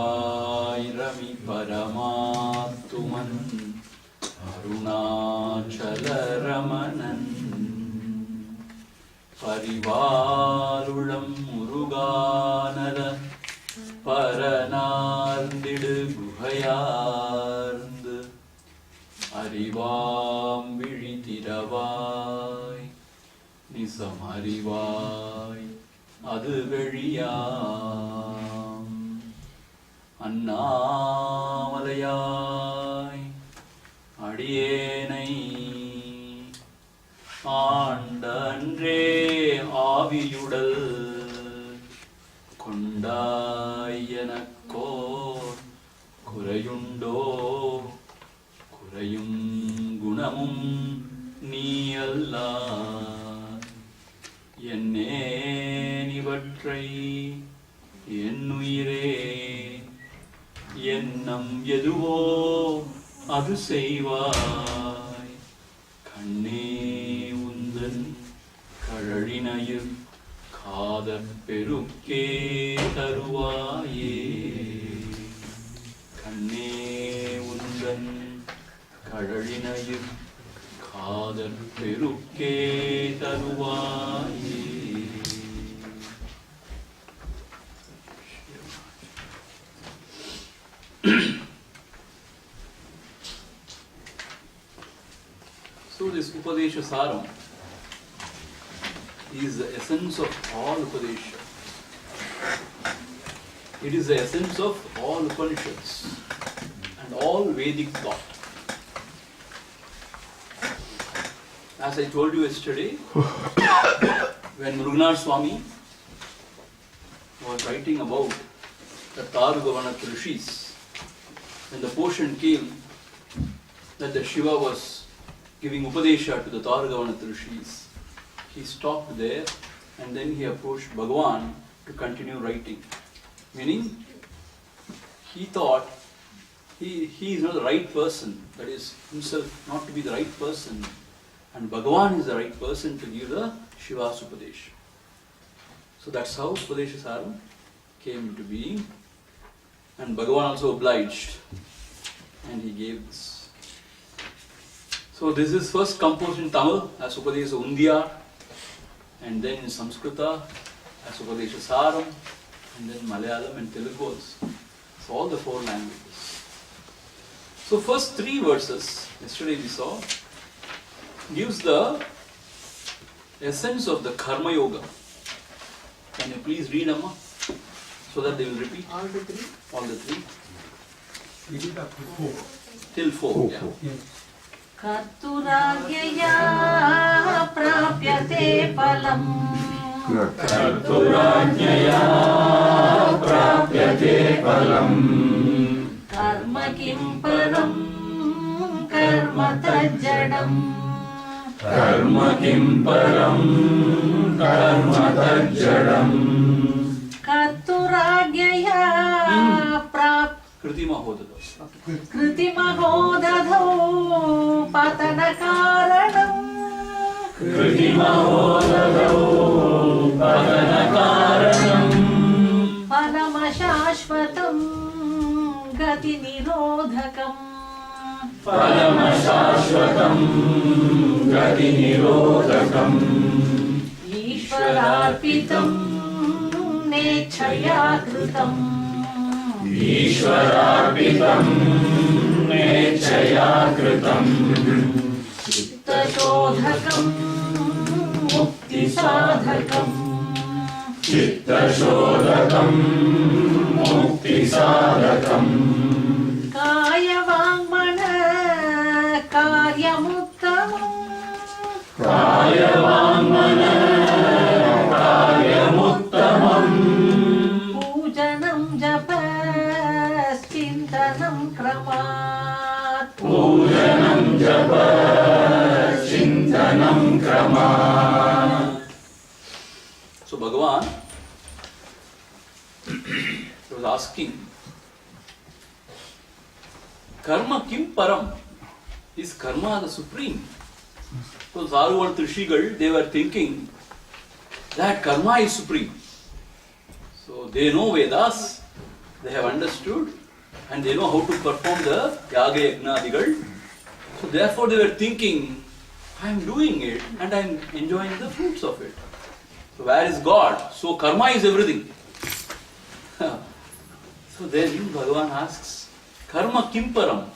Rami Paramattuman Arunachala Ramanan Parivalulam Muruganara Paranarndidu Guhayarndu Arivam Vizhitiravai Nisam Arivai Adu Veliyam Annamalai Adiyenai Andandre Aviyudal Kondayanakko Kurayundo Kurayum Gunamum Niyalla Yenne Nivatrai Yennuire Yennam Yeduvo Adu Seivai Kanne Undan Kazhalinayir Kada Perukke Taruvaye Kanne Undan Kazhalinayir Kada Perukke Taruvaye. So this Upadesa Saram is the essence of all Upadesha. It is the essence of all Upanishads and all Vedic thought. As I told you yesterday, when Mruganath Swami was writing about the Tarugavana Rishis, when the portion came that the Shiva was giving Upadesha to the Tarugavana Rishis, he stopped there and then he approached Bhagavan to continue writing. Meaning, he thought he is not the right person, that is himself not to be the right person, and Bhagavan is the right person to give the Shiva's Upadesha. So that's how Upadesa Saram came into being, and Bhagavan also obliged and he gave this. So this is first composed in Tamil as Upadesa Undiyar, and then in Sanskrita as Upadesa Saram, and then Malayalam and Telugu also. So all the four languages. So first three verses, yesterday we saw, gives the essence of the Karma Yoga. Can you please read, Amma, so that they will repeat? All the three? All the three. We did up to 4. Till 4, yeah. Yes. Karturagya prapyate palam. Karturagya prapyate palam. Karma kim param karma tajjadam. Karma kim param karma tajjadam. Karturagya prap Kritimahodadho patana karanam. Kritimahodadho patana karanam. Paramashashvatam gati nirodhakam. Paramashashvatam gati nirodhakam. Ishwararpitam nechaya kritam. Ishwararpitam nechaya kritam. Chitta-shodhakam mukti-sadhakam. Chitta-shodhakam mukti-sadhakam. Kaya-vangmana karyamuttamam. Kaya-vangmana karyamuttamam. Pujanam japas chintanam kramat. Pujanam japas chintanam kramat. So Bhagavan was asking, Karma kim param? Is karma the supreme? So Zaru and Trishigal, they were thinking that karma is supreme. So they know Vedas They have understood and they know how to perform the yaga yagnadigal. So therefore they were thinking, I am doing it and I am enjoying the fruits of it. So where is God? So karma is everything. So then Bhagavan asks, karma kimparam?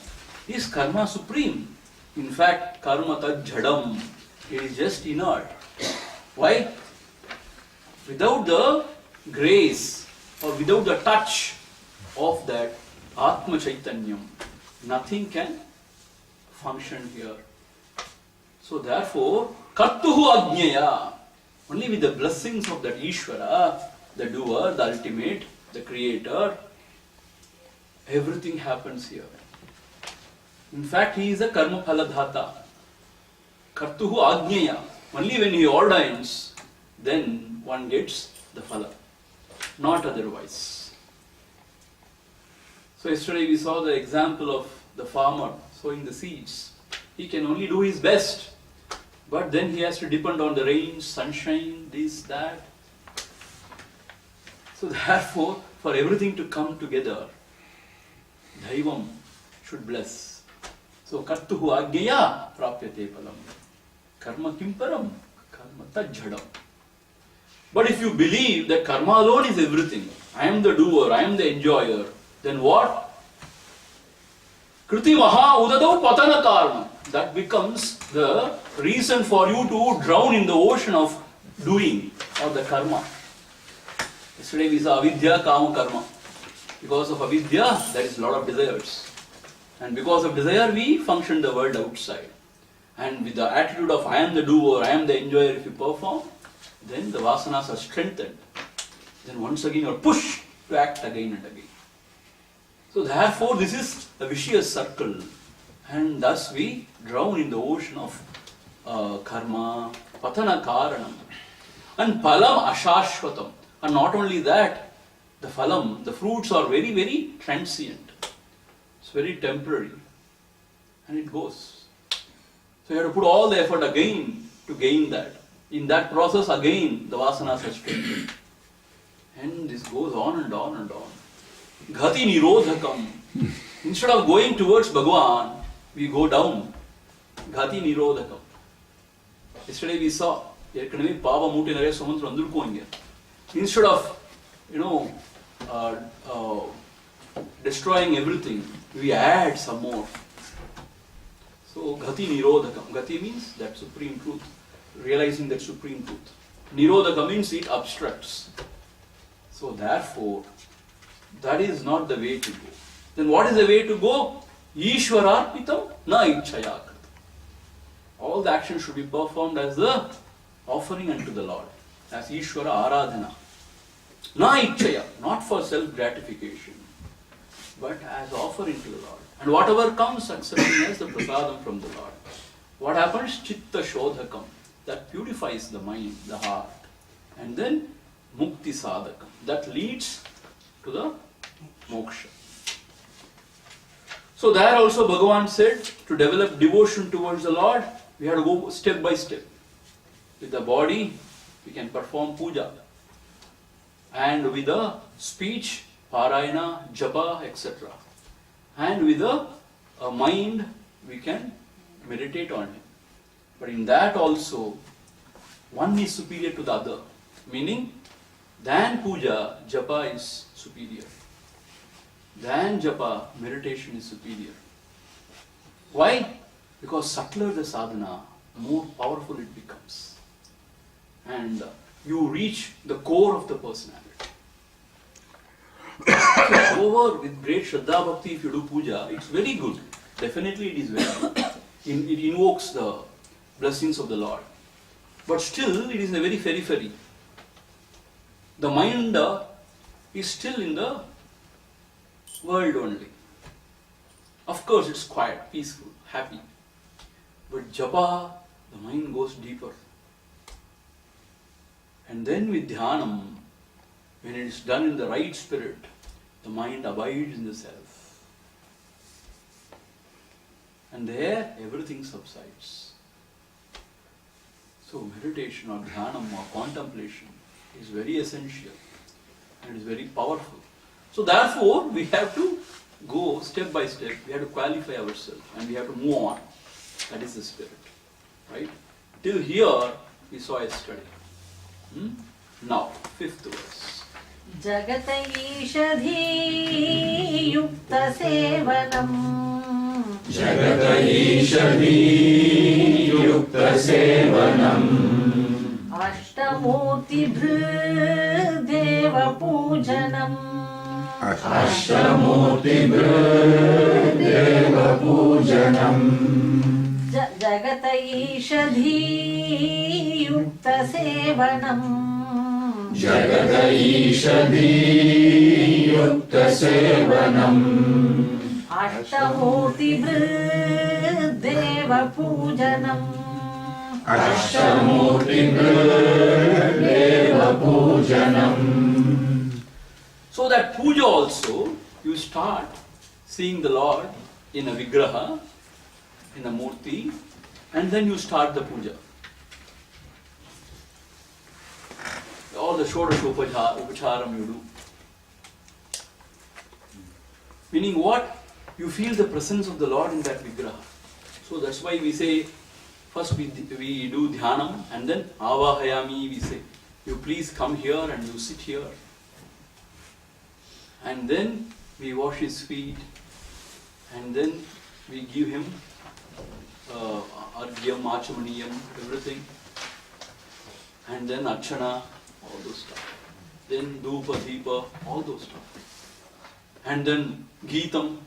Is karma supreme? In fact, karma tad jhadam. It is just inert. Why? Without the grace or without the touch of that Atma Chaitanyam, nothing can function here. So therefore, Kartuhu Ajnaya, only with the blessings of that Ishvara, the doer, the ultimate, the creator, everything happens here. In fact, he is a karma phaladhata. Kartuhu Ajnaya, only when he ordains, then one gets the phala, not otherwise. So yesterday we saw the example of the farmer sowing the seeds. He can only do his best, but then he has to depend on the rain, sunshine, this, that. So therefore, for everything to come together, Daivam should bless. So Kartuhu Ajnaya prapyate palam. Karma kimparam, karma tajjadam. But if you believe that karma alone is everything, I am the doer, I am the enjoyer, then what? Kriti maha udadau patana karma. That becomes the reason for you to drown in the ocean of doing or the karma. Yesterday we saw avidya, kama, karma. Because of avidya, there is a lot of desires. And because of desire, we function the world outside. And with the attitude of I am the doer, I am the enjoyer, if you perform, then the vasanas are strengthened. Then once again you are pushed to act again and again. So therefore this is a vicious circle. And thus we drown in the ocean of karma, patana karanam. And phalam ashashvatam. And not only that, the phalam, the fruits are very, very transient. It's very temporary. And it goes. So you have to put all the effort again to gain that. In that process again the vasanas are strengthened. And this goes on and on and on. Ghati nirodhakam. Instead of going towards Bhagavan, we go down. Ghati nirodhakam. Yesterday we saw, instead of, destroying everything, we add some more. So Ghati nirodhakam. Ghati means that supreme truth. Realizing that supreme truth. Nirodhaka means it obstructs. So therefore, that is not the way to go. Then what is the way to go? Ishwararpitam na ichchaya. All the actions should be performed as the offering unto the Lord, as Ishwara Aradhana. Na ichchaya, not for self-gratification, but as offering to the Lord. And whatever comes, accepting as the prasadam from the Lord. What happens? Chitta shodhakam. That purifies the mind, the heart. And then mukti sadhakam. That leads to the moksha. So there also Bhagavan said, to develop devotion towards the Lord, we have to go step by step. With the body, we can perform puja. And with the speech, parayana, japa, etc. And with the mind, we can meditate on Him. But in that also, one is superior to the other. Meaning, than puja, japa is superior. Than japa, meditation is superior. Why? Because subtler the sadhana, more powerful it becomes. And you reach the core of the personality. So, however, with great Shraddha Bhakti, if you do puja, it's very good. Definitely it is very good. It invokes the blessings of the Lord. But still, it is in a very periphery. The mind is still in the world only. Of course, it's quiet, peaceful, happy. But japa, the mind goes deeper. And then with dhyanam, when it is done in the right spirit, the mind abides in the self. And there, everything subsides. So meditation or dhyanam or contemplation is very essential and it is very powerful. So therefore, we have to go step by step. We have to qualify ourselves and we have to move on. That is the spirit. Right? Till here, we saw yesterday. Now, fifth verse. Jagata Ishadhi Yukta Sevanam. Jagata Ishadhi Yukta Sevanam. Ashtamurti Deva Pujanam. Ashtamurti Deva Pujanam. Jagata Ishadhi Yukta Sevanam. Jagata Ishadhi Yukta Sevanam. Ashtamurti Deva Pujanam. Ashtamurti Deva Pujanam. So that puja also, you start seeing the Lord in a vigraha, in a murti, and then you start the puja. All the Shodash Upacharam you do. Meaning what? You feel the presence of the Lord in that vigraha. So that's why we say, first we do dhyanam, and then avahayami we say, you please come here and you sit here. And then we wash his feet, and then we give him argyam, achamaniyam, everything. And then archana, all those stuff. Then dhupa, deepa, all those stuff. And then geetam,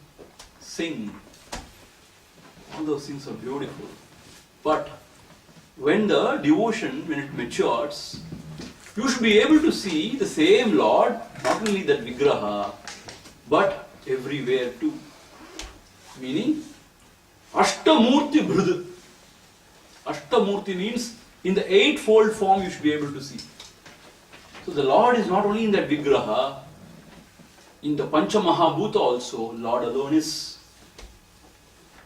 sing. All those things are beautiful. But when the devotion, when it matures, you should be able to see the same Lord, not only that vigraha, but everywhere too. Meaning, Ashtamurti Bhrud. Ashtamurti means in the eightfold form you should be able to see. So the Lord is not only in that vigraha, in the Pancha Mahabhuta also, Lord alone is.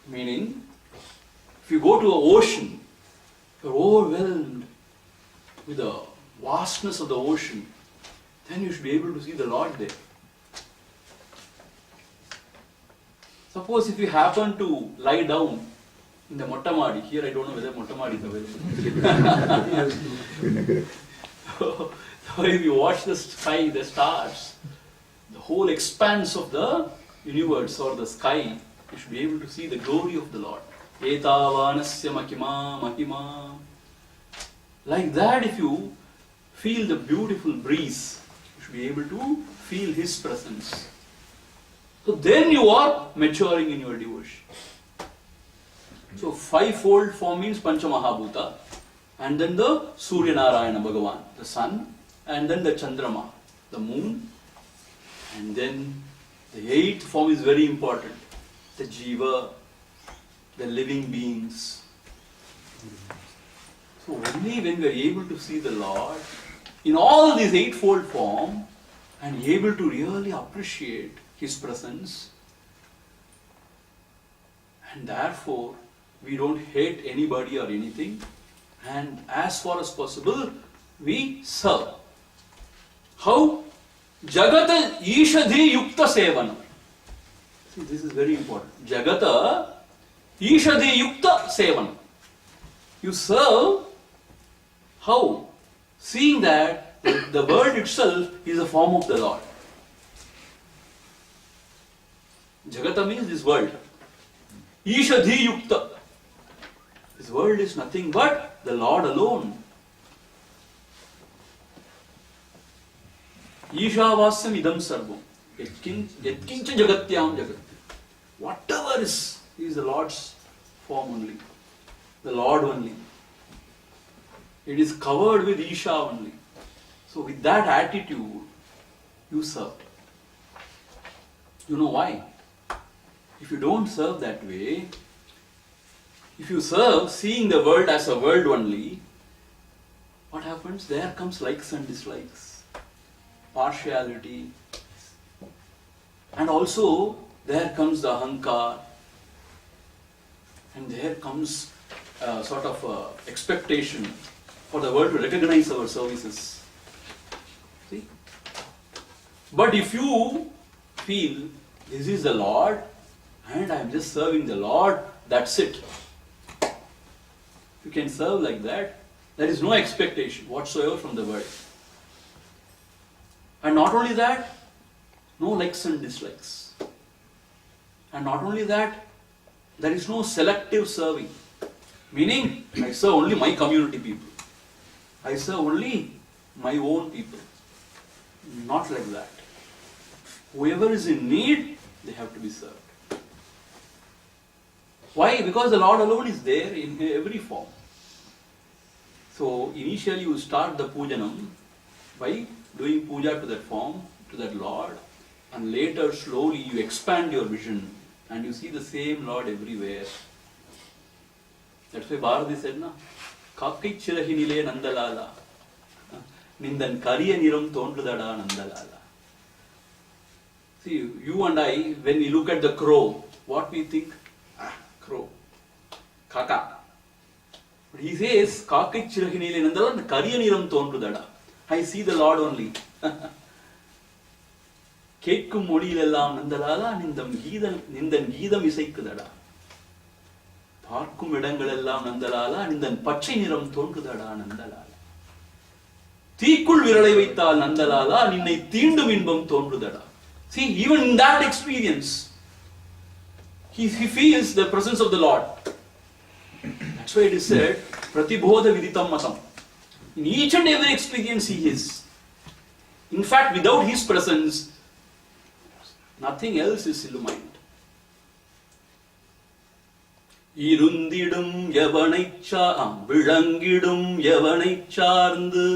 Meaning, if you go to an ocean, you're overwhelmed with the vastness of the ocean, then you should be able to see the Lord there. Suppose if you happen to lie down in the Mottamadi, here I don't know whether Mottamadi is available. So if you watch the sky, the stars, the whole expanse of the universe or the sky, you should be able to see the glory of the Lord. Etavanasya makima mahima. Like that, if you feel the beautiful breeze, you should be able to feel His presence. So then you are maturing in your devotion. So fivefold form means Pancha Mahabhuta, and then the Surya Narayana Bhagavan, the sun, and then the Chandrama, the moon, and then the eighth form is very important, the Jiva, the living beings. So only when we are able to see the Lord in all these eightfold form and able to really appreciate His presence, and therefore we don't hate anybody or anything, and as far as possible we serve. How? Jagata Ishadhi Yukta Sevana. See, this is very important. Jagata Ishadhi Yukta Sevana. You serve. How? Seeing that the world itself is a form of the Lord. Jagata means this world. Ishadhi Yukta. This world is nothing but the Lord alone. Ishavasyam idam sarvam. Yatkincha jagatyam jagat. Whatever is the Lord's form only. The Lord only. It is covered with Isha only. So with that attitude, you serve. You know why? If you don't serve that way, if you serve seeing the world as a world only, what happens? There comes likes and dislikes, partiality, and also there comes the ahankar, and there comes a sort of expectation for the world to recognize our services. See? But if you feel this is the Lord and I am just serving the Lord, that's it. You can serve like that. There is no expectation whatsoever from the world. And not only that, no likes and dislikes. And not only that, there is no selective serving. Meaning, I serve only my community people. I serve only my own people. Not like that. Whoever is in need, they have to be served. Why? Because the Lord alone is there in every form. So, initially you start the pujanam by doing puja to that form, to that Lord, and later slowly you expand your vision and you see the same Lord everywhere. That's why Bharati said, na, Kakkai chirahinile nandalala, nindan kariya niram tondrudada nandalala. See, you and I, when we look at the crow, what we think? Ah, crow. Kaka. But he says, Kakkai chirahinile nandalala, kariya niram tondrudada. I see the Lord only. கேட்கும் மொழியிலெல்லாம் நந்தலாலா நிந்தன் கீதம் இசைக்குதடா. பார்க்கும் இடங்களெல்லாம் நந்தலாலா நிந்தன் பச்சை நிறம் தோன்றுதடா நந்தலாலா. தீக்குள் விரலை வைத்தால் நந்தலாலா நின்னை தீண்டும் இன்பம் தோன்றுதடா. See, even in that experience, he feels the presence of the Lord. That's why it is said, pratibodha viditam matam. In each and every experience he is. In fact, without his presence, nothing else is illumined. இருந்திடும் விளங்கிடும் எவனைச் சார்ந்து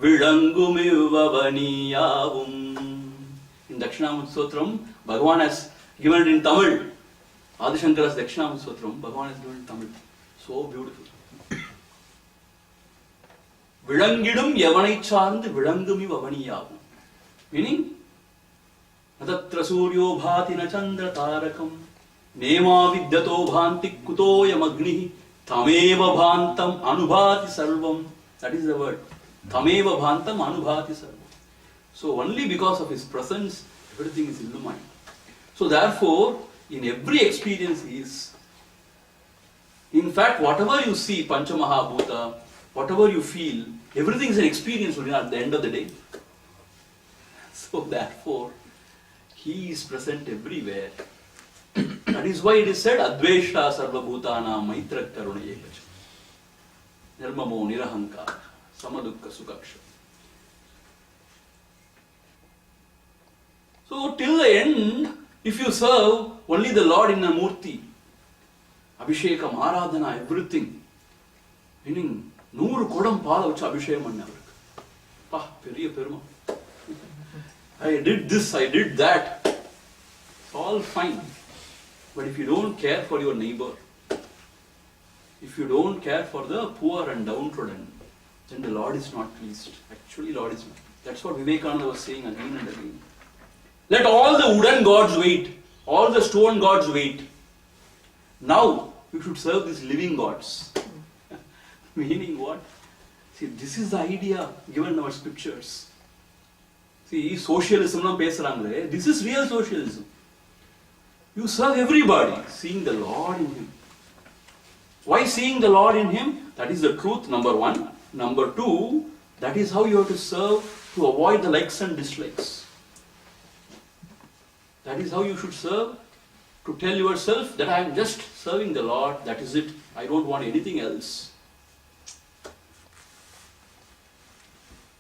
விளங்குமிவ்வவனியாவும். In Dakshinamurti Sotram, Bhagavan has given it in Tamil. Adi Shankara's Dakshinamurti Sotram, Bhagavan has given it in Tamil. So beautiful. விளங்கிடும் எவனைச் சார்ந்து விளங்குமிவ்வவனியாவும். Meaning, Natatra suryo bhati na chandra tarakam nema vidyato bhanti kutoyam agnihi tameva bhantam anubhati sarvam. That is the word. Tameva bhantam anubhati sarvam. So only because of his presence, everything is illumined. So therefore, in every experience he is. In fact, whatever you see, Panchamahabhuta, whatever you feel, everything is an experience at the end of the day. So therefore, he is present everywhere. That is why it is said, Advesha sarvabhutana maitra karunayekacha. Nirmamo nirahankara samadukka sukaksha. So till the end, if you serve only the Lord in a murti, Abhishekam, Aradhana, everything, meaning, 100 kodam paala vachu abhishekam panna avarukku. Pa, periya peruma. I did this, I did that. It's all fine. But if you don't care for your neighbor, if you don't care for the poor and downtrodden, then the Lord is not pleased. Actually, Lord is not. That's what Vivekananda was saying again and again. Let all the wooden gods wait, all the stone gods wait. Now, you should serve these living gods. Meaning what? See, this is the idea given in our scriptures. See, socialism, this is real socialism. You serve everybody, seeing the Lord in him. Why seeing the Lord in him? That is the truth, number one. Number two, that is how you have to serve to avoid the likes and dislikes. That is how you should serve, to tell yourself that I am just serving the Lord, that is it. I don't want anything else.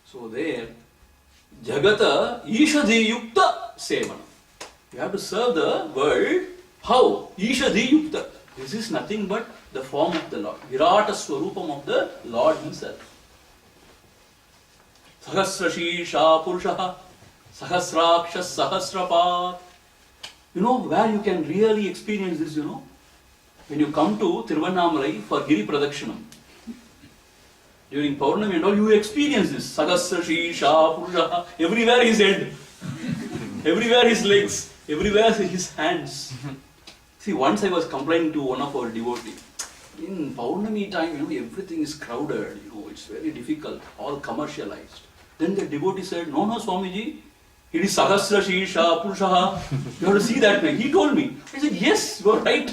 So there, Jagata Ishadhi Yukta Sevanam. You have to serve the world. How? Ishadhi Yukta. This is nothing but the form of the Lord. Virata Swarupam of the Lord himself. Sahasrashisha Purushaha Sahasrakshas Sahasrapat. You know where you can really experience this, When you come to Tiruvannamalai for Giri Pradakshinam. During Paurnami and all, you experience this. Sahasrashisha Purushaha. Everywhere his head. Everywhere his legs. Everywhere his hands. See, once I was complaining to one of our devotees. In Paurnami time, everything is crowded. It's very difficult. All commercialized. Then the devotee said, no, Swamiji. It is Sahasra Shesha Purushaha. You have to see that way. He told me. I said, yes, you are right.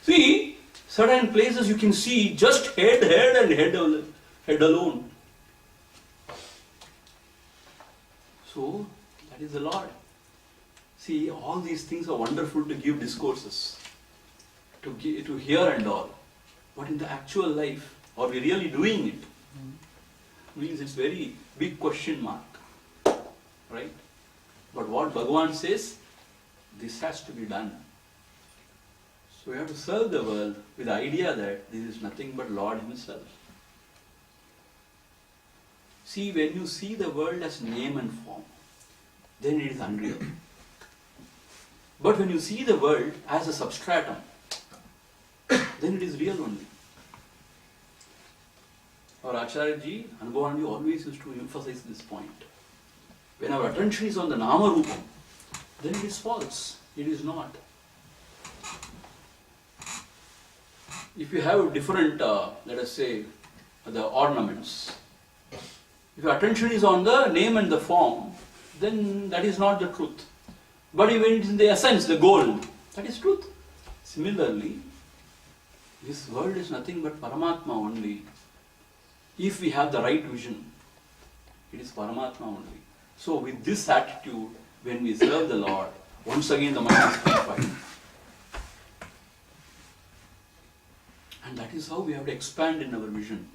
See, certain places you can see just head and head alone. So, that is the Lord. See, all these things are wonderful to give discourses, to hear and all. But in the actual life, are we really doing it? Means it's very big question mark. Right? But what Bhagavan says, this has to be done. So we have to serve the world with the idea that this is nothing but Lord Himself. See, when you see the world as name and form, then it is unreal. But when you see the world as a substratum, then it is real only. Our Acharya Ji, Anubhavanji always used to emphasize this point. When our attention is on the Nama Rupam, then it is false. It is not. If you have different, let us say, the ornaments, if your attention is on the name and the form, then that is not the truth. But even it is in the essence, the gold, that is truth. Similarly, this world is nothing but Paramatma only. If we have the right vision, it is Paramatma only. So with this attitude, when we serve the Lord, once again the mind is purified. And that is how we have to expand in our vision.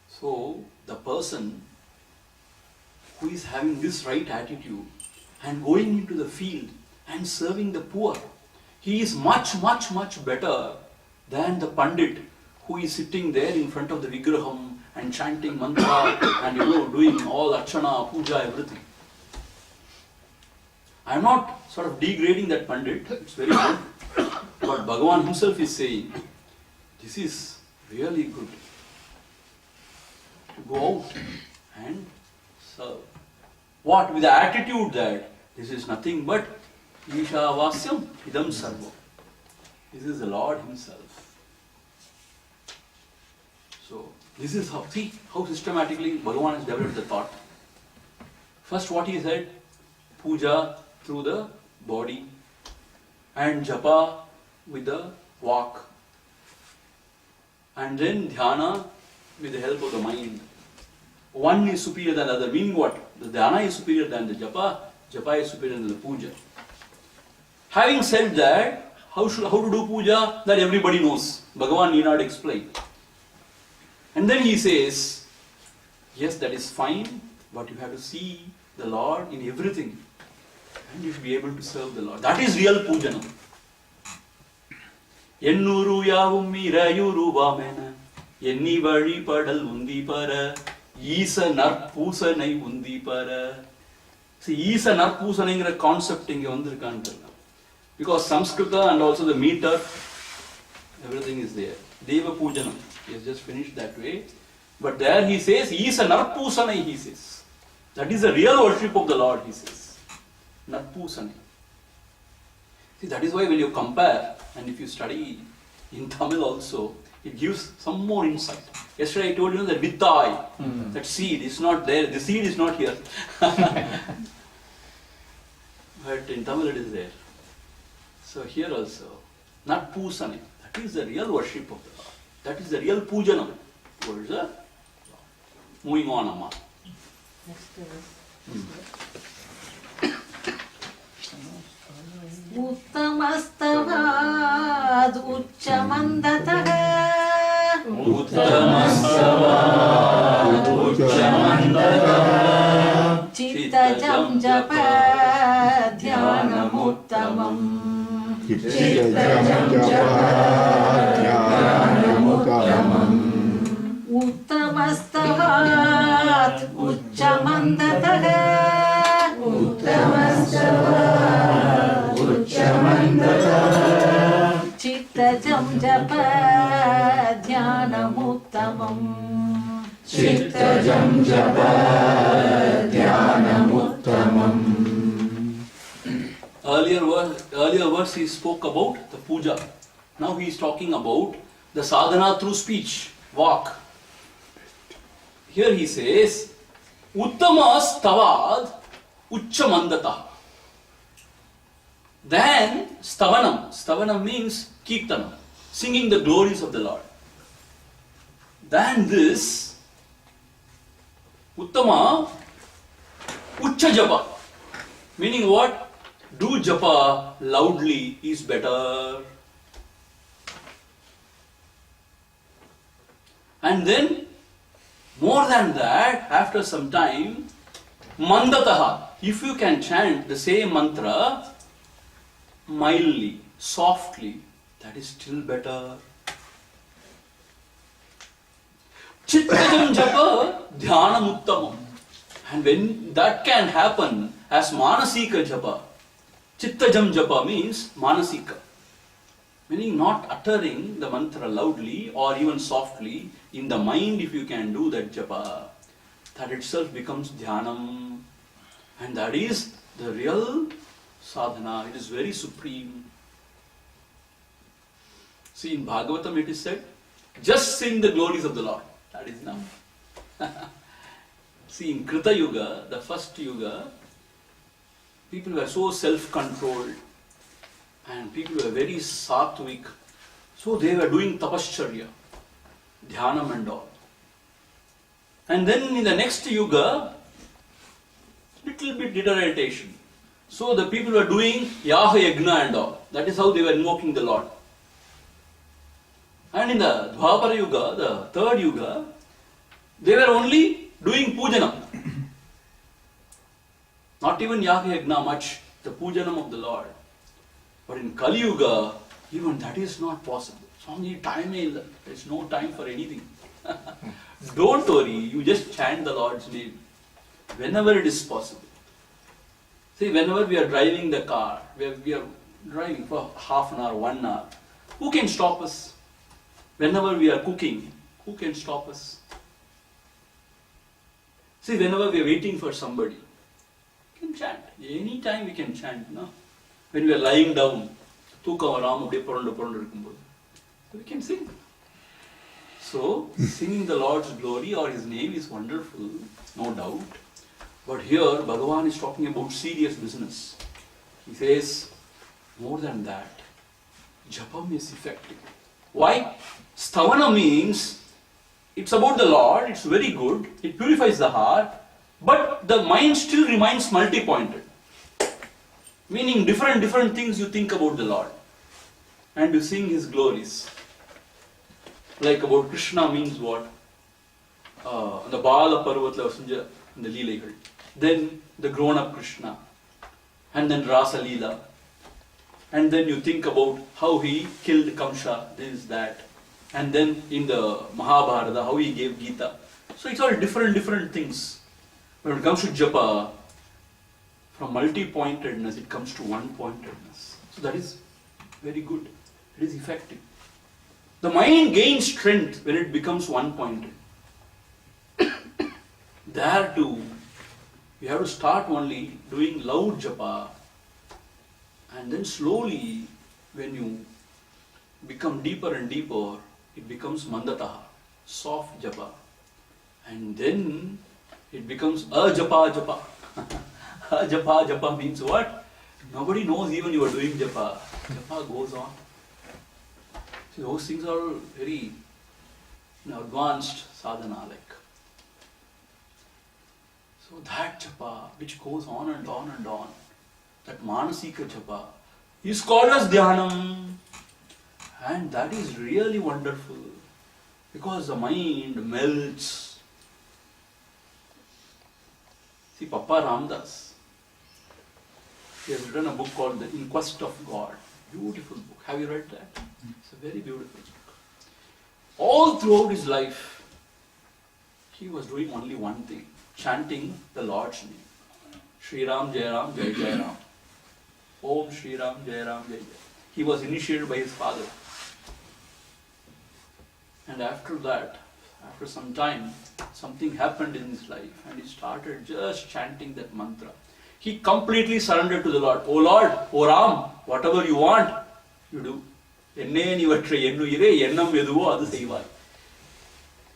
So the person who is having this right attitude and going into the field and serving the poor, he is much, much, much better than the Pandit who is sitting there in front of the Vigraham and chanting mantra and doing all Archana, Puja, everything. I am not sort of degrading that Pandit, it's very good. But Bhagavan himself is saying, this is really good. To go out and serve. What? With the attitude that this is nothing but Ishavasyam Idam Sarvam. This is the Lord Himself. So, this is how, see how systematically Bhagavan has developed the thought. First what he said, puja through the body and japa with the walk. And then dhyana with the help of the mind. One is superior than the other. Meaning what? The dhyana is superior than the japa, japa is superior than the puja. Having said that, how to do puja, that everybody knows. Bhagavan need not explain. And then he says, yes, that is fine, but you have to see the Lord in everything. And you should be able to serve the Lord. That is real pujanam. Ennuru yavum mirayuru vamena enni vali padal undi para Isa narpusanai undi para. See, Isa narpusanai concept inge vandirukanga. Because Samskrita and also the meter, everything is there. Deva pujanam. He has just finished that way. But there he says, Isa narpusanai, he says. That is the real worship of the Lord, he says. Narpusanai. See, that is why when you compare, and if you study in Tamil also, it gives some more insight. Yesterday I told you that vittai, that seed is not there, the seed is not here. But in Tamil it is there. So here also, not pusane, that is the real worship of the Lord. That is the real pujanam towards the Lord. Moving on, Amma. Next Uttamastavat Uchchamandatah Uttamastavat Uchchamandatah Chittajam japa dhyanamuttamam Chittajam japa dhyanamuttamam Uttamastavat Uchchamandatah Uttamastavat Uchchamandatah Chittajam japa dhyanamuttamam Chittajam japa dhyanamuttamam. Earlier verse he spoke about the puja. Now he is talking about the sadhana through speech, walk. Here he says, Uttama stavad uchamandata. Then stavanam. Stavanam means kirtanam, singing the glories of the Lord. Then this Uttama Ucha Japa. Meaning what? Do japa loudly is better. And then, more than that, after some time, mandataha. If you can chant the same mantra mildly, softly, that is still better. Chittajam japa dhyanam uttamam. And when that can happen as manasika japa, chittajam japa means manasika, meaning not uttering the mantra loudly or even softly, in the mind if you can do that japa, that itself becomes dhyanam. And that is the real sadhana, it is very supreme. See, in Bhagavatam it is said, just sing the glories of the Lord, that is enough. See, in Krita Yuga, the first Yuga, people were so self-controlled and people were very sattvic. So they were doing tapascharya, dhyanam and all. And then in the next Yuga, little bit deterioration. So the people were doing yaha yagna and all. That is how they were invoking the Lord. And in the Dwapara Yuga, the third Yuga, they were only doing pujanam. Not even yaha yagna much, the pujanam of the Lord. But in Kali Yuga, even that is not possible. Swami, time is, there is no time for anything. Don't worry, you just chant the Lord's name whenever it is possible. See, whenever we are driving the car, we are driving for half an hour, 1 hour, who can stop us? Whenever we are cooking, who can stop us? See, whenever we are waiting for somebody, we can chant. Any time we can chant, no? When we are lying down, we can sing. So, singing the Lord's glory or His name is wonderful, no doubt. But here, Bhagavan is talking about serious business. He says, more than that, japam is effective. Why? Stavana means, it's about the Lord, it's very good, it purifies the heart, but the mind still remains multi-pointed. Meaning different things you think about the Lord. And you sing His glories. Like about Krishna means what? The Bala Parvatla Sunja, the Leela. Then the grown-up Krishna. And then Rasa Leela. And then you think about how he killed Kamsa, this, that. And then in the Mahabharata, how he gave Gita. So it's all different things. When it comes to japa, from multi-pointedness, it comes to one-pointedness. So that is very good. It is effective. The mind gains strength when it becomes one-pointed. There too, you have to start only doing loud japa, and then slowly, when you become deeper and deeper, it becomes mandataha, soft japa. And then it becomes ajapa japa. Ajapa japa means what? Nobody knows even you are doing japa. Japa goes on. See, those things are very advanced sadhana like. So that japa which goes on and on and on, that manasika japa is called as dhyanam. And that is really wonderful because the mind melts. See, Papa Ramdas, he has written a book called The In Quest of God. Beautiful book. Have you read that? It's a very beautiful book. All throughout his life, he was doing only one thing, chanting the Lord's name. Shri Ram, Jai Ram, Jai Jai Ram. Om Shri Ram, Jai Ram, Jai Jai. He was initiated by his father. And after that, after some time, something happened in his life and he started just chanting that mantra. He completely surrendered to the Lord. Oh Lord, oh Ram, whatever you want, you do.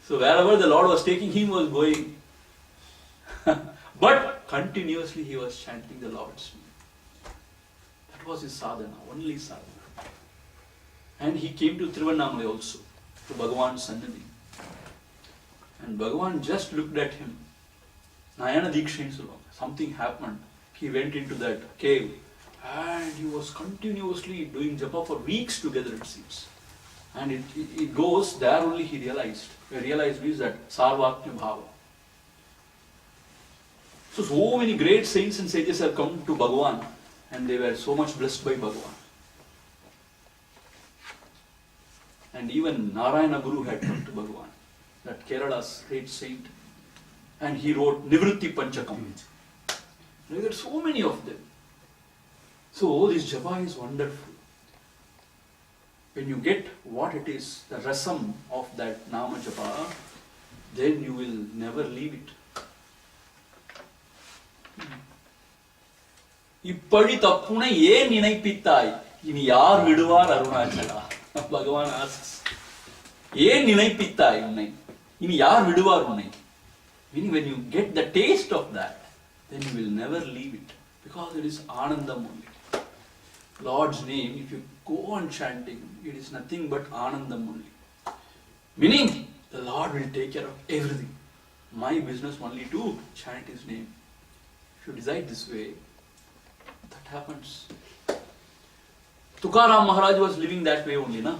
So So wherever the Lord was taking him was going. But continuously he was chanting the Lord's name. That was his sadhana, only sadhana. And he came to Trivandamai also, to Bhagavan's Sannidhi. And Bhagavan just looked at him. Nayana Dikshin Sulam. Something happened. He went into that cave and he was continuously doing japa for weeks together, it seems. And it goes, there only he realized. He realized is that Sarvatmya Bhava. So many great saints and sages have come to Bhagavan and they were so much blessed by Bhagavan. And even Narayana Guru had come to Bhagavan, that Kerala's great saint. And he wrote Nivritti Panchakam. There are so many of them. So this japa is wonderful. When you get what it is, the rasam of that Nama japa, then you will never leave it. இப்படி தப்புனை ஏன் நினைப்பித்தாய் இனி யார் விடுவார் Arunachala? Bhagavan asks, ஏன் நினைப்பித்தாய் உன்னை இனி யார் விடுவார் உன்னை? Meaning when you get the taste of that, then you will never leave it, because it is Anandam only. Lord's name, if you go on chanting, it is nothing but Anandam only. Meaning the Lord will take care of everything. My business only to chant his name. If you decide this way, that happens. Tukaram Maharaj was living that way only, na?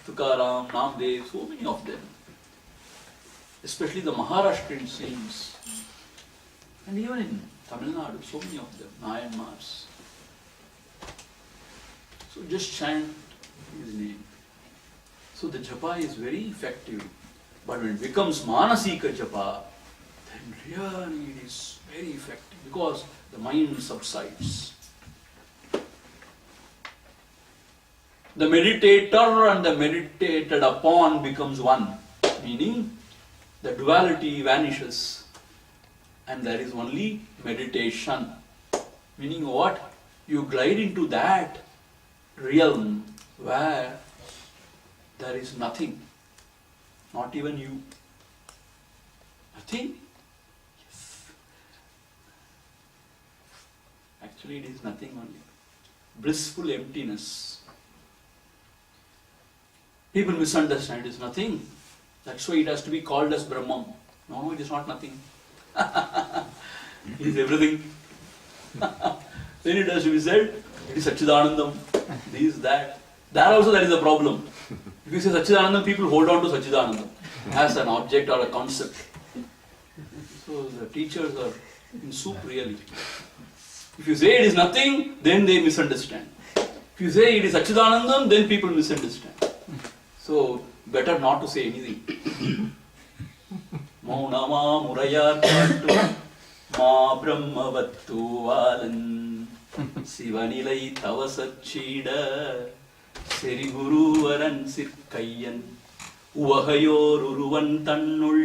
Tukaram, Namdev, so many of them. Especially the Maharashtrian saints. And even in Tamil Nadu, so many of them, Nayanmars. So just chant his name. So the japa is very effective. But when it becomes Manasika japa, then really it is very effective because the mind subsides. The meditator and the meditated upon becomes one. Meaning the duality vanishes and there is only meditation. Meaning what? You glide into that realm where there is nothing, not even you. Nothing? Yes. Actually, it is nothing only. Blissful emptiness. People misunderstand it is nothing. That's why it has to be called as Brahman. No, it is not nothing. It is everything. Then it has to be said, it is Satchidanandam, this, that. There also there is a problem. If you say Satchidanandam, people hold on to Satchidanandam as an object or a concept. So the teachers are in soup really. If you say it is nothing, then they misunderstand. If you say it is Satchidanandam, then people misunderstand. So better not to say anything. Maunama murayar pattu ma brahmavattu valan sivanilai tavasachida seri guruvaran sirkayyan uvahayor uruvan tannul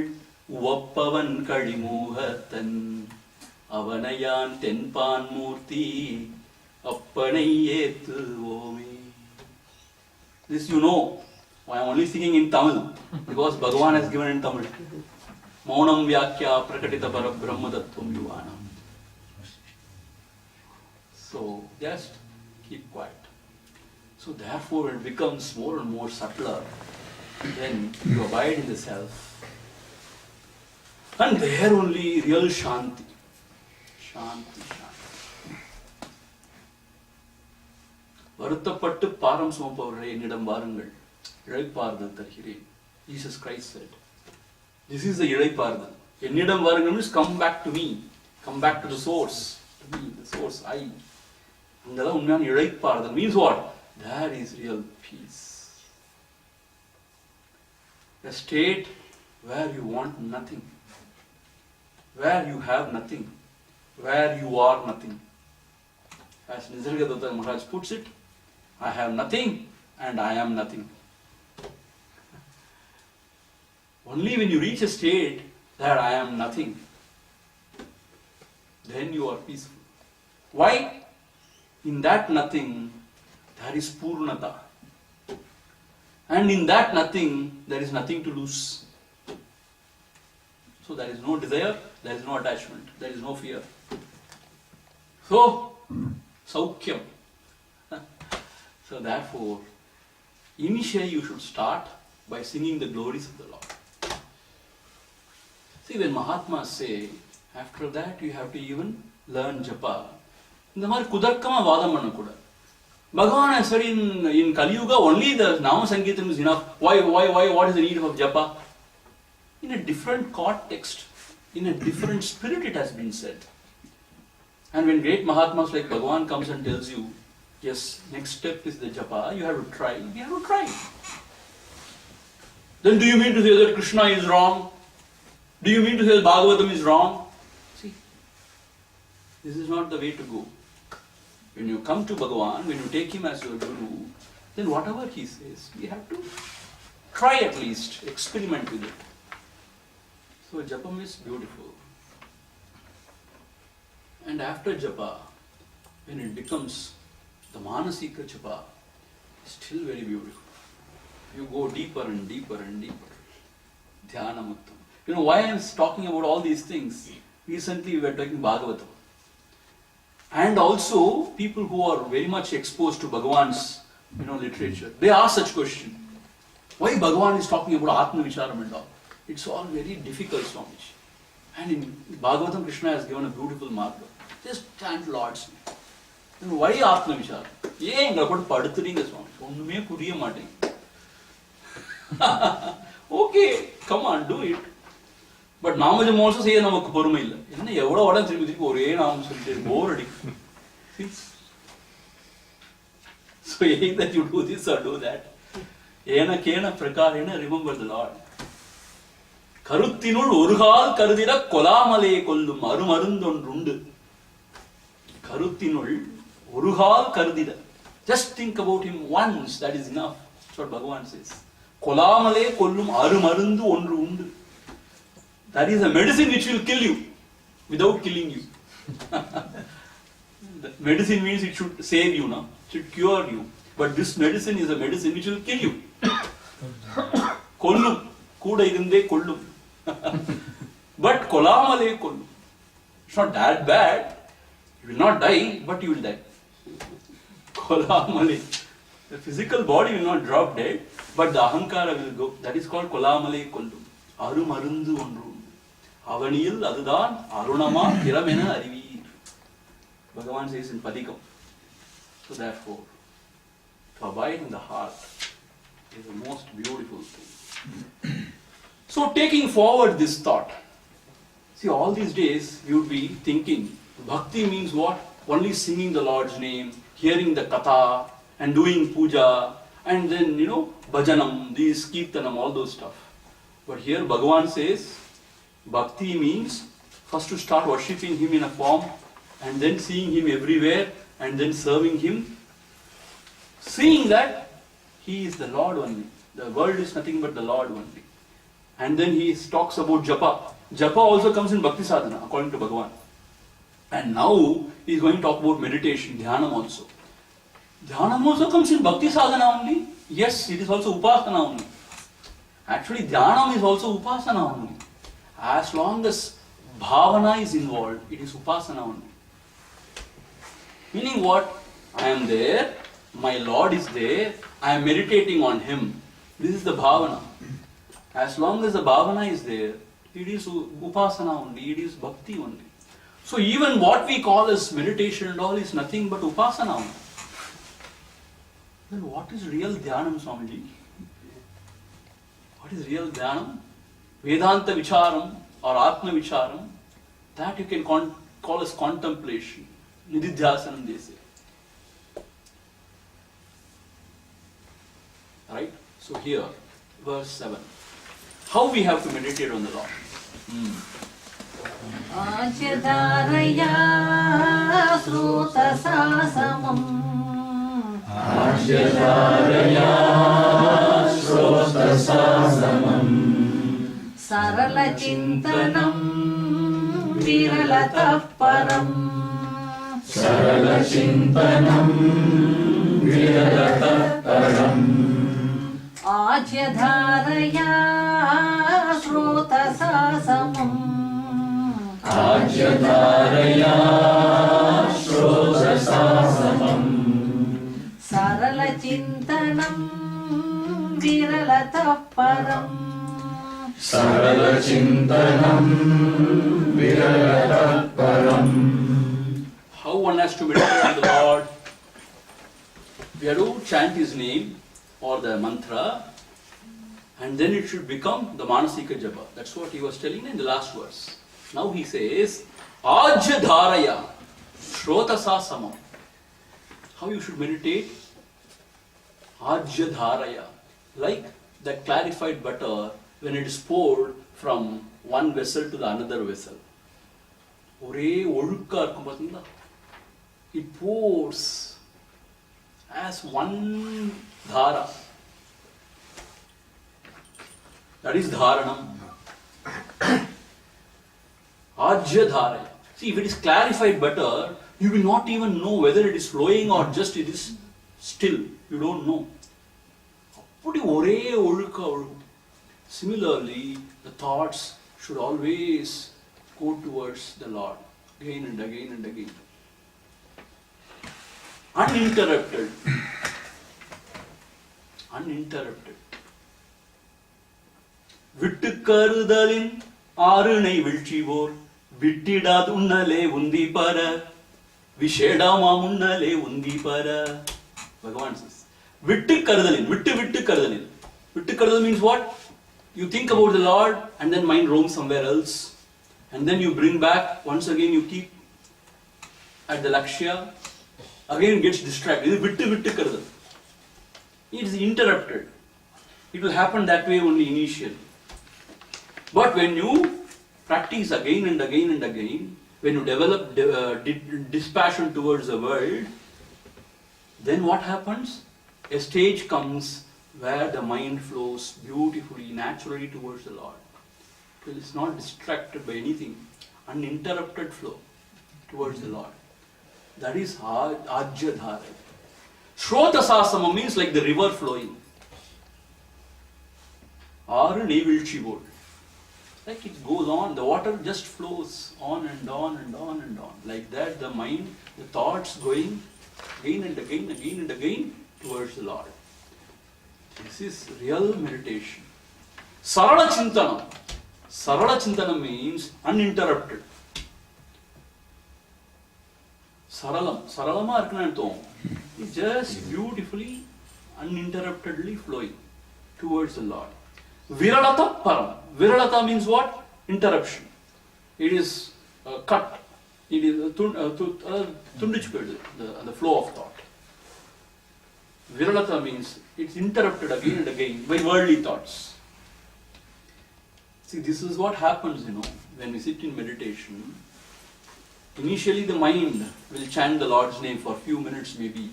uvappavan kalimuhathan avanayan tenpan murti appanai etuvome. This you know. I am only singing in Tamil because Bhagavan has given in Tamil. Maunam vyakya prakatita para brahma tattvam yuvanam. So just keep quiet. So therefore it becomes more and more subtler. Then you abide in the self. And there only real Shanti. Shanti, Shanti. வருத்தப்பட்டு பாரம் சுமப்பவர்களே என்னிடம் வாருங்கள் இளைப்பாறுதல் தருகிறேன். Jesus Christ said. This is the இளைப்பாறுதல். என்னிடம் வாருங்கள் means come back to me. Come back to the source. To me, the source, I. அங்கதான் உண்மையான இளைப்பாறுதல் means what? There is real peace. A state where you want nothing. Where you have nothing. Where you are nothing. As Nisargadatta Maharaj puts it, I have nothing and I am nothing. Only when you reach a state that I am nothing, then you are peaceful. Why? In that nothing, there is Purnata. And in that nothing, there is nothing to lose. So there is no desire, there is no attachment, there is no fear. So, Saukyam. So therefore, initially you should start by singing the glories of the Lord. See, when Mahatmas say, after that you have to even learn japa, இந்த மாதிரி குதர்க்கமா வாதம் பண்ணக்கூடாது. Bhagavan has said in Kali Yuga only the Nama Sangeetam is enough. Why, what is the need of japa? In a different context, in a different spirit it has been said. And when great Mahatmas like Bhagavan comes and tells you, yes, next step is the japa, you have to try, we have to try. Then do you mean to say that Krishna is wrong? Do you mean to say that Bhagavatam is wrong? See, this is not the way to go. When you come to Bhagavan, when you take him as your guru, then whatever he says, we have to try at least, experiment with it. So japam is beautiful. And after japa, when it becomes the manasika japa, it's still very beautiful. You go deeper and deeper and deeper. Dhyana muttam. You know why I am talking about all these things? Recently we were talking Bhagavatam. And also people who are very much exposed to Bhagavan's literature, they ask such question. Why Bhagavan is talking about Atma Vicharam and all? It's all very difficult, Swamiji. And in Bhagavatam, Krishna has given a beautiful marker. Just chant Lord's name. Then why Atma Vicharam? Okay, come on, do it. But Namajam also says namakku porumai illa. Enna evlo vadan thiruppi ore naam sollite bore adikkum. So either you do this or do that. Ena kena prakarena remember the Lord. Karuttinul orugal karudira kolamale kollum arumarundondundu. Karuttinul orugal karudira. Just think about him once, that is enough. That's what Bhagavan says. Kolamale kollum arumarundu ondru undu. That is a medicine which will kill you without killing you. Medicine means it should save you, no? It should cure you. But this medicine is a medicine which will kill you. Kollum. Kuda irunde kollum. But kolamale kollum. It's not that bad. You will not die, but you will die. Kolamale. The physical body will not drop dead, but the ahankara will go. That is called kolamale kollum. Arumarundu ondru. Avaniyil adudan arunama kiramena arivir. Bhagavan says in Padikam. So therefore, to abide in the heart is the most beautiful thing. So taking forward this thought, see all these days we would be thinking, bhakti means what? Only singing the Lord's name, hearing the katha and doing puja and then bhajanam, these kirtanam, all those stuff. But here Bhagavan says, bhakti means first to start worshipping him in a form and then seeing him everywhere and then serving him. Seeing that he is the Lord only. The world is nothing but the Lord only. And then he talks about japa. Japa also comes in bhakti sadhana according to Bhagavan. And now he is going to talk about meditation, dhyanam also. Dhyanam also comes in bhakti sadhana only. Yes, it is also upasana only. Actually, dhyanam is also upasana only. As long as bhavana is involved, it is upasana only. Meaning what? I am there, my Lord is there, I am meditating on him. This is the bhavana. As long as the bhavana is there, it is upasana only, it is bhakti only. So even what we call as meditation and all is nothing but upasana only. Then what is real dhyanam, Swamiji? What is real dhyanam? Vedanta vicharam or Atma vicharam, that you can call as contemplation. Nididhyasanam they say. Right? So here, verse 7. How we have to meditate on the Lord? Ajyadaraya srota samam. Ajyadaraya srota samam. Sarala chintanam viralatah param. Sarala chintanam viralatah param. Ajyadaraya srota samam. Ajyataraya Shrotasasamam Sarala Chintanam Viralata Param. Sarala Chintanam Viralata Param. How one has to meditate on the Lord? We have to chant His name or the mantra, and then it should become the Manasika Japa. That's what he was telling in the last verse. Now he says, Ajya Dharaya Shrotasa Samam. How you should meditate? Ajya Dharaya. Like that clarified butter when it is poured from one vessel to the another vessel. Ore olukka irukkum pathina. It pours as one dhara. That is dharanam. Ajya dharaya. See, if it is clarified butter, you will not even know whether it is flowing or just it is still. You don't know. Appadi ore olukka olukku. Similarly, the thoughts should always go towards the Lord, again and again and again. Uninterrupted. Uninterrupted. விட்டுக்கருதலின் ஆறுனை வீழ்ச்சிவோர் விட்டிடாது உன்னலே உந்தி பர விஷேடாமா முன்னலே உந்தி பர. Bhagavan says, விட்டுக்கருதலின், விட்டுக்கருதலின். Vittukkarudal means what? You think about the Lord and then mind roams somewhere else. And then you bring back, once again you keep at the Lakshya. Again gets distracted. Vittukkarudal. It is interrupted. It will happen that way only initially. But when you practice again and again and again, when you develop dispassion towards the world, then what happens? A stage comes where the mind flows beautifully, naturally towards the Lord. It is not distracted by anything. Uninterrupted flow towards the Lord. That is Ajya Dhara. Shrotasasama means like the river flowing. Aru Nevilchivod. Like it goes on, the water just flows on and on and on and on. Like that, the mind, the thoughts going again and again, again and again towards the Lord. This is real meditation. Sarala Chintanam. Sarala Chintanam means uninterrupted. Saralam. Saralama Arkanantom. It's just beautifully, uninterruptedly flowing towards the Lord. Viralata Param. Viralata means what? Interruption. It is cut. It is tundichped, the flow of thought. Viralata means it's interrupted again and again by worldly thoughts. See, this is what happens, when we sit in meditation. Initially the mind will chant the Lord's name for a few minutes maybe.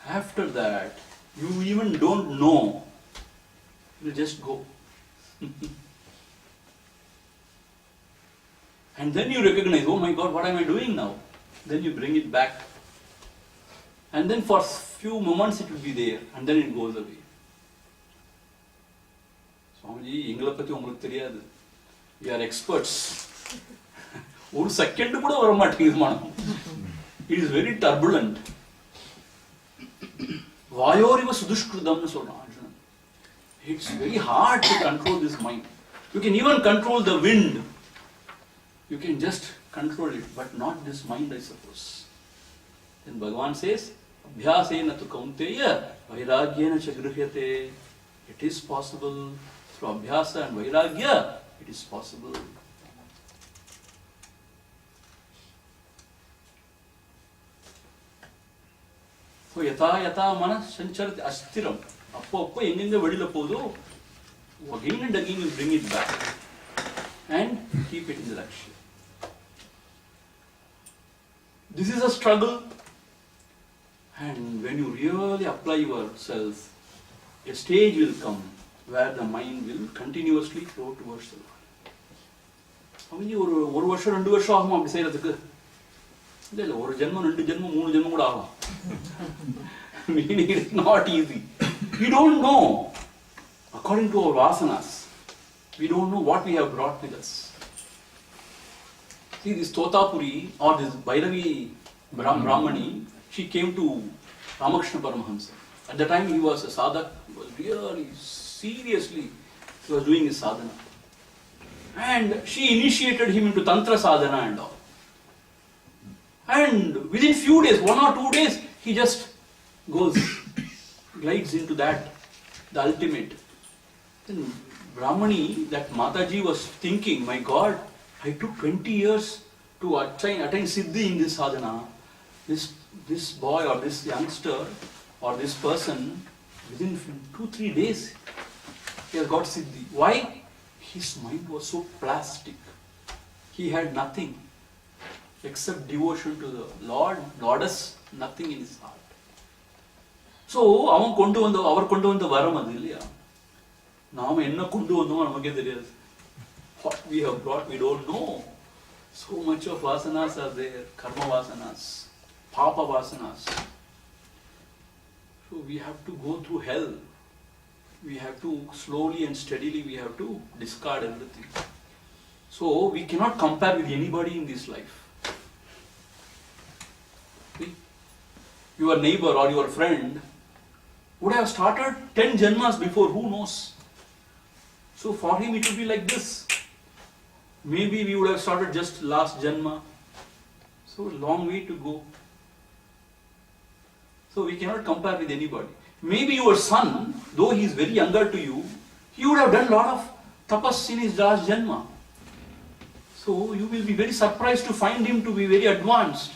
After that, you even don't know. You just go. And then you recognize, oh my God, what am I doing now? Then you bring it back. And then for a few moments it will be there, and then it goes away. Swamiji, எங்களை பத்தி உங்களுக்கு தெரியாது. We are experts. ஒரு second கூட வர மாட்டேங்குது மனம். It is very turbulent. வாயோரிவ சுதுஷ்கிருதம்னு சொல்றான் Arjunan. It's very hard to control this mind. You can even control the wind. You can just control it, but not this mind, I suppose. Then Bhagavan says, Abhyasena tu kaunteya vairagyena cha grihyate. It is possible. Through abhyasa and vairagya, it is possible. So yatha yatha manas sancharati astiram. Appo engenga velila podo, again and again you bring it back and keep it in the Lakshya. This is a struggle, and when you really apply yourself, a stage will come where the mind will continuously flow towards the Lord. அவனி ஒரு வருஷம் 2 வருஷம் ஆகுமா அப்படி செய்யறதுக்கு? இல்ல ஒரு ஜென்மம் 2 ஜென்மம் 3 ஜென்மம் கூட ஆகும். Meaning it is not easy. We don't know. According to our vasanas, we don't know what we have brought with us. See, this Totapuri or this Bhairavi Brahmani, she came to Ramakrishna Paramahamsa. At the time he was a sadhak, he was really seriously, he was doing his sadhana. And she initiated him into Tantra sadhana and all. And within few days, 1 or 2 days, he just glides into that, the ultimate. Then Brahmani, that Mataji was thinking, my God, I took 20 years to attain Siddhi in this sadhana. This boy or this youngster or this person, within 2-3 days, he has got Siddhi. Why? His mind was so plastic. He had nothing except devotion to the Lord, Goddess, nothing in his heart. So, அவர் கொண்டு வந்த வரம் அது இல்லையா? நாம என்ன கொண்டு வந்தோம் நமக்கே தெரியாது. What we have brought, we don't know. So much of vasanas are there, karma vasanas, papa vasanas. So we have to go through hell. We have to slowly and steadily, we have to discard everything. So we cannot compare with anybody in this life. See? Your neighbor or your friend would have started 10 janmas before, who knows? So for him it will be like this. Maybe we would have started just last janma. So long way to go. So we cannot compare with anybody. Maybe your son, though he is very younger to you, he would have done a lot of tapas in his last janma. So you will be very surprised to find him to be very advanced.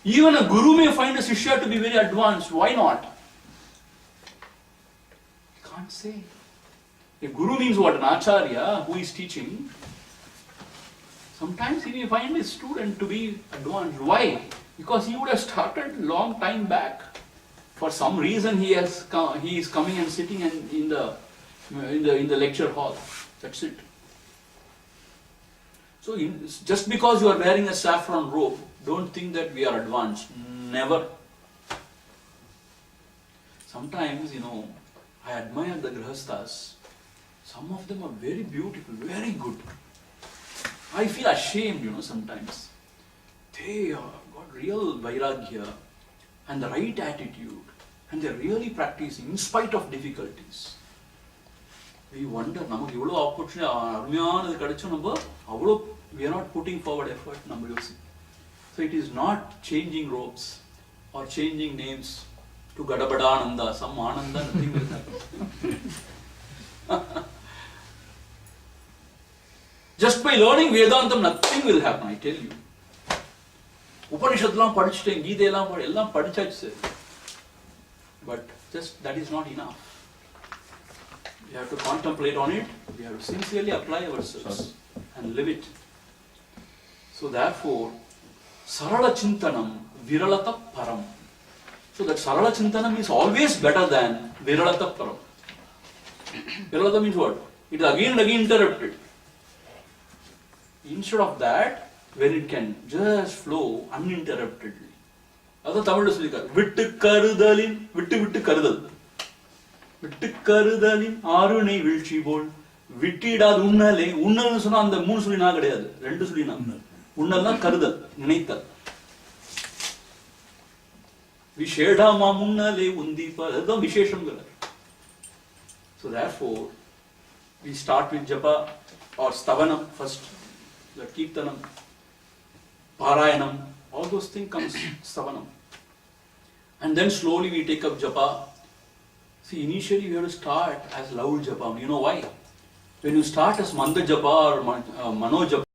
Even a guru may find a shishya to be very advanced. Why not? You can't say. A guru means what? An acharya who is teaching. Sometimes he may find his student to be advanced. Why? Because he would have started long time back. For some reason he is coming and sitting in the lecture hall. That's it. So just because you are wearing a saffron robe, don't think that we are advanced. Never. Sometimes, I admire the grihasthas. Some of them are very beautiful, very good. I feel ashamed, sometimes. They got real vairagya and the right attitude, and they're really practicing in spite of difficulties. We wonder, we are not putting forward effort. So it is not changing robes or changing names to Gadabada Ananda, some Ananda, nothing will happen. Just by learning Vedantam, nothing will happen, I tell you. Upanishadlam padichiten, Geedelam ellam padichachu. But just that is not enough. We have to contemplate on it, we have to sincerely apply ourselves and live it. So therefore, Sarala Chintanam Viralata Param. So that Sarala Chintanam is always better than Viralata Param. Viralata means what? It is again and again interrupted. Instead of that, when it can just flow uninterruptedly. That's Tamil சொல்லிருக்கார். விட்டு கருதலின் விட்டு கருதல். விட்டு கருதலின் ஆறுனை வீழ்ச்சி போல் விட்டிடாது உண்ணலே. உண்ணல்னு சொன்னா அந்த 3 சொல்லினா கிடையாது. 2 சொல்லினா. உண்ணல்னா கருதல், நினைத்தல். விசேடமா முன்னலே உந்திப்ப. அதுதான் விசேஷம்ங்கிறார். So therefore, we start with japa or stavanam first. The kirtanam, parayanam, all those things comes stavanam. And then slowly we take up japa. See, initially we have to start as loud japa. You know why? When you start as manda japa or mano japa,